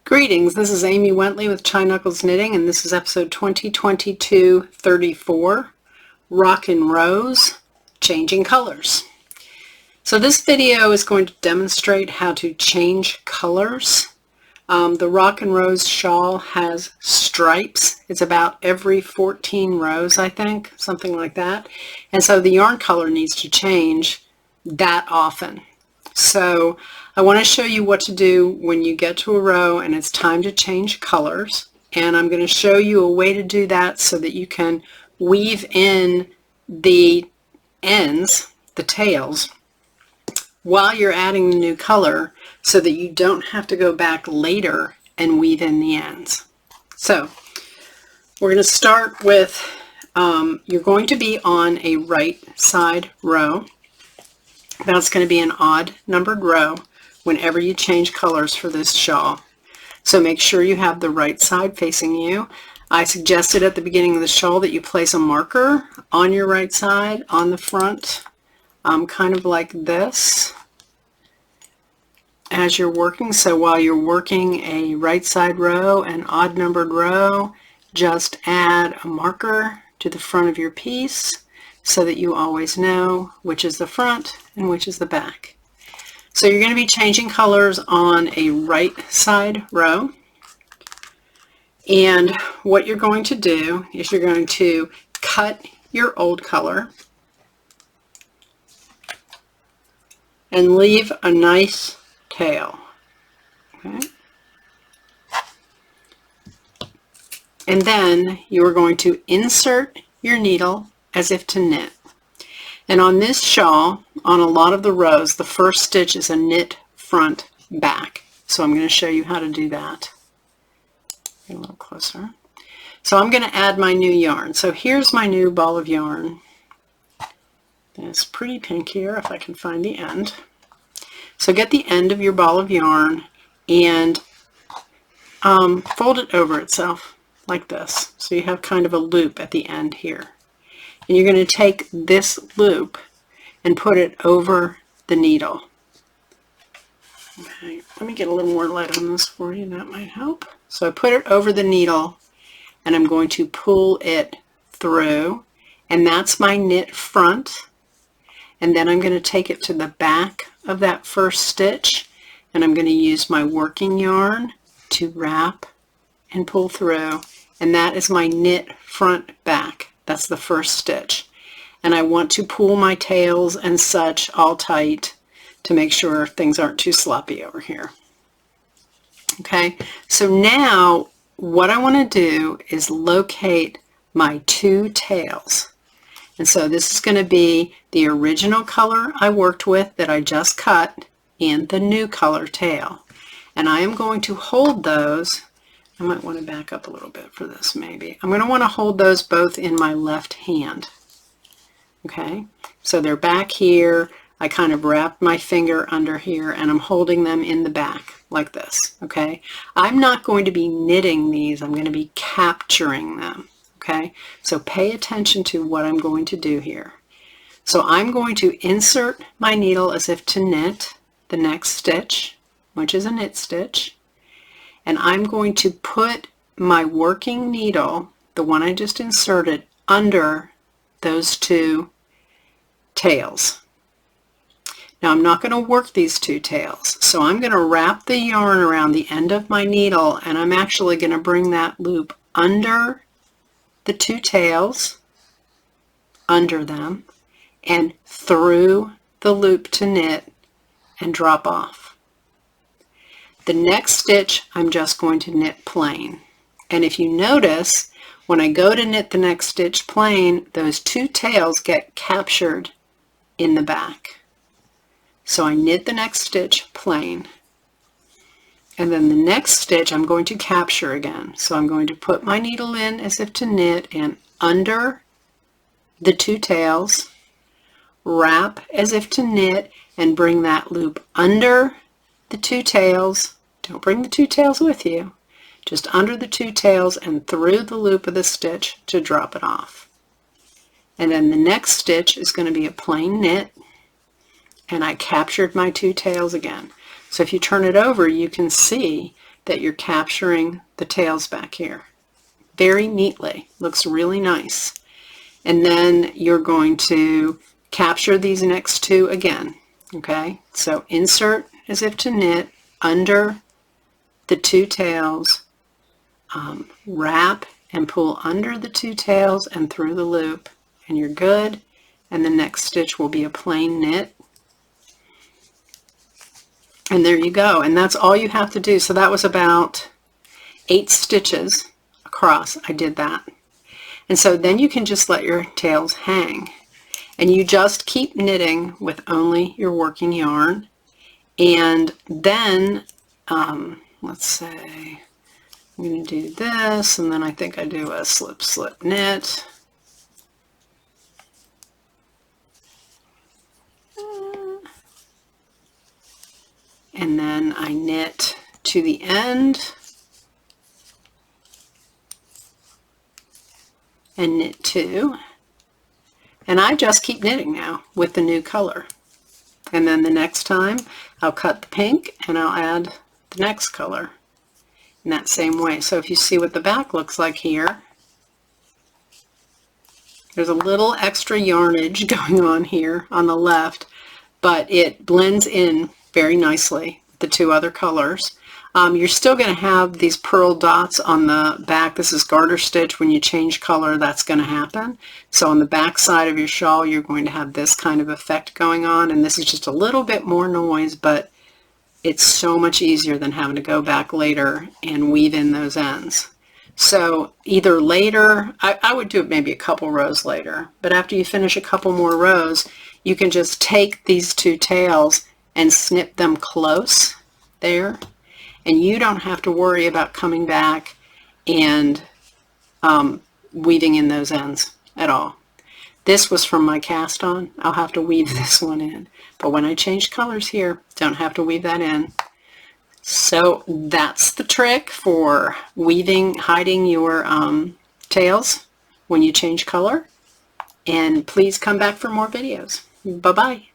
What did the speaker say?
Greetings, this is Amy Wentley with Chai Knuckles Knitting, and this is episode 2022-34, Rockin' Rows, Changing Colors. So this video is going to demonstrate how to change colors. The Rockin' Rows shawl has stripes. It's about every 14 rows, I think, something like that. And so the yarn color needs to change that often. So I want to show you what to do when you get to a row and it's time to change colors. And I'm going to show you a way to do that so that you can weave in the ends, the tails, while you're adding the new color so that you don't have to go back later and weave in the ends. So we're going to start with, you're going to be on a right side row. That's going to be an odd numbered row whenever you change colors for this shawl. So make sure you have the right side facing you. I suggested at the beginning of the shawl that you place a marker on your right side on the front, kind of like this as you're working. So while you're working a right side row, an odd numbered row, just add a marker to the front of your piece so that you always know which is the front and which is the back. So you're going to be changing colors on a right side row. And what you're going to do is you're going to cut your old color and leave a nice tail. Okay. And then you are going to insert your needle as if to knit. And on this shawl, on a lot of the rows, the first stitch is a knit front back. So I'm going to show you how to do that. Get a little closer. So I'm going to add my new yarn. So here's my new ball of yarn. It's pretty pink here if I can find the end. So get the end of your ball of yarn and fold it over itself like this. So you have kind of a loop at the end here. And you're going to take this loop and put it over the needle. Okay, let me get a little more light on this for you, that might help. So I put it over the needle and I'm going to pull it through, and that's my knit front. And then I'm going to take it to the back of that first stitch, and I'm going to use my working yarn to wrap and pull through, and that is my knit front back. That's the first stitch. And I want to pull my tails and such all tight to make sure things aren't too sloppy over here. Okay, so now what I want to do is locate my two tails. And so this is going to be the original color I worked with that I just cut and the new color tail. And I am going to hold those. I might want to back up a little bit for this maybe. I'm going to want to hold those both in my left hand. Okay, so they're back here. I kind of wrapped my finger under here and I'm holding them in the back like this. Okay, I'm not going to be knitting these. I'm going to be capturing them. Okay, so pay attention to what I'm going to do here. So I'm going to insert my needle as if to knit the next stitch, which is a knit stitch. And I'm going to put my working needle, the one I just inserted, under those two tails. Now I'm not going to work these two tails, so I'm going to wrap the yarn around the end of my needle, and I'm actually going to bring that loop under the two tails, under them, and through the loop to knit and drop off. The next stitch, I'm just going to knit plain. And if you notice, when I go to knit the next stitch plain, those two tails get captured in the back. So I knit the next stitch plain. And then the next stitch, I'm going to capture again. So I'm going to put my needle in as if to knit and under the two tails, wrap as if to knit, and bring that loop under the two tails. Don't bring the two tails with you, just under the two tails and through the loop of the stitch to drop it off. And then the next stitch is going to be a plain knit, and I captured my two tails again. So if you turn it over, you can see that you're capturing the tails back here. Very neatly. Looks really nice. And then you're going to capture these next two again. Okay, so insert as if to knit under the two tails, wrap and pull under the two tails and through the loop, and you're good. And the next stitch will be a plain knit. And there you go. And that's all you have to do. So that was about 8 stitches across. I did that. And so then you can just let your tails hang. And you just keep knitting with only your working yarn. And then, let's say, I'm going to do this, and then I think I do a slip, slip, knit. And then I knit to the end and knit 2. And I just keep knitting now with the new color. And then the next time I'll cut the pink and I'll add the next color in that same way. So if you see what the back looks like here, there's a little extra yarnage going on here on the left, but it blends in very nicely with the 2 other colors. You're still going to have these pearl dots on the back. This is garter stitch. When you change color, that's going to happen. So on the back side of your shawl, you're going to have this kind of effect going on, and this is just a little bit more noise, but it's so much easier than having to go back later and weave in those ends. So either later, I would do it maybe a couple rows later, but after you finish a couple more rows, you can just take these 2 tails and snip them close there, and you don't have to worry about coming back and weaving in those ends at all. This was from my cast on. I'll have to weave this one in, but when I change colors here, don't have to weave that in. So that's the trick for weaving, hiding your tails when you change color. And please come back for more videos. Bye-bye.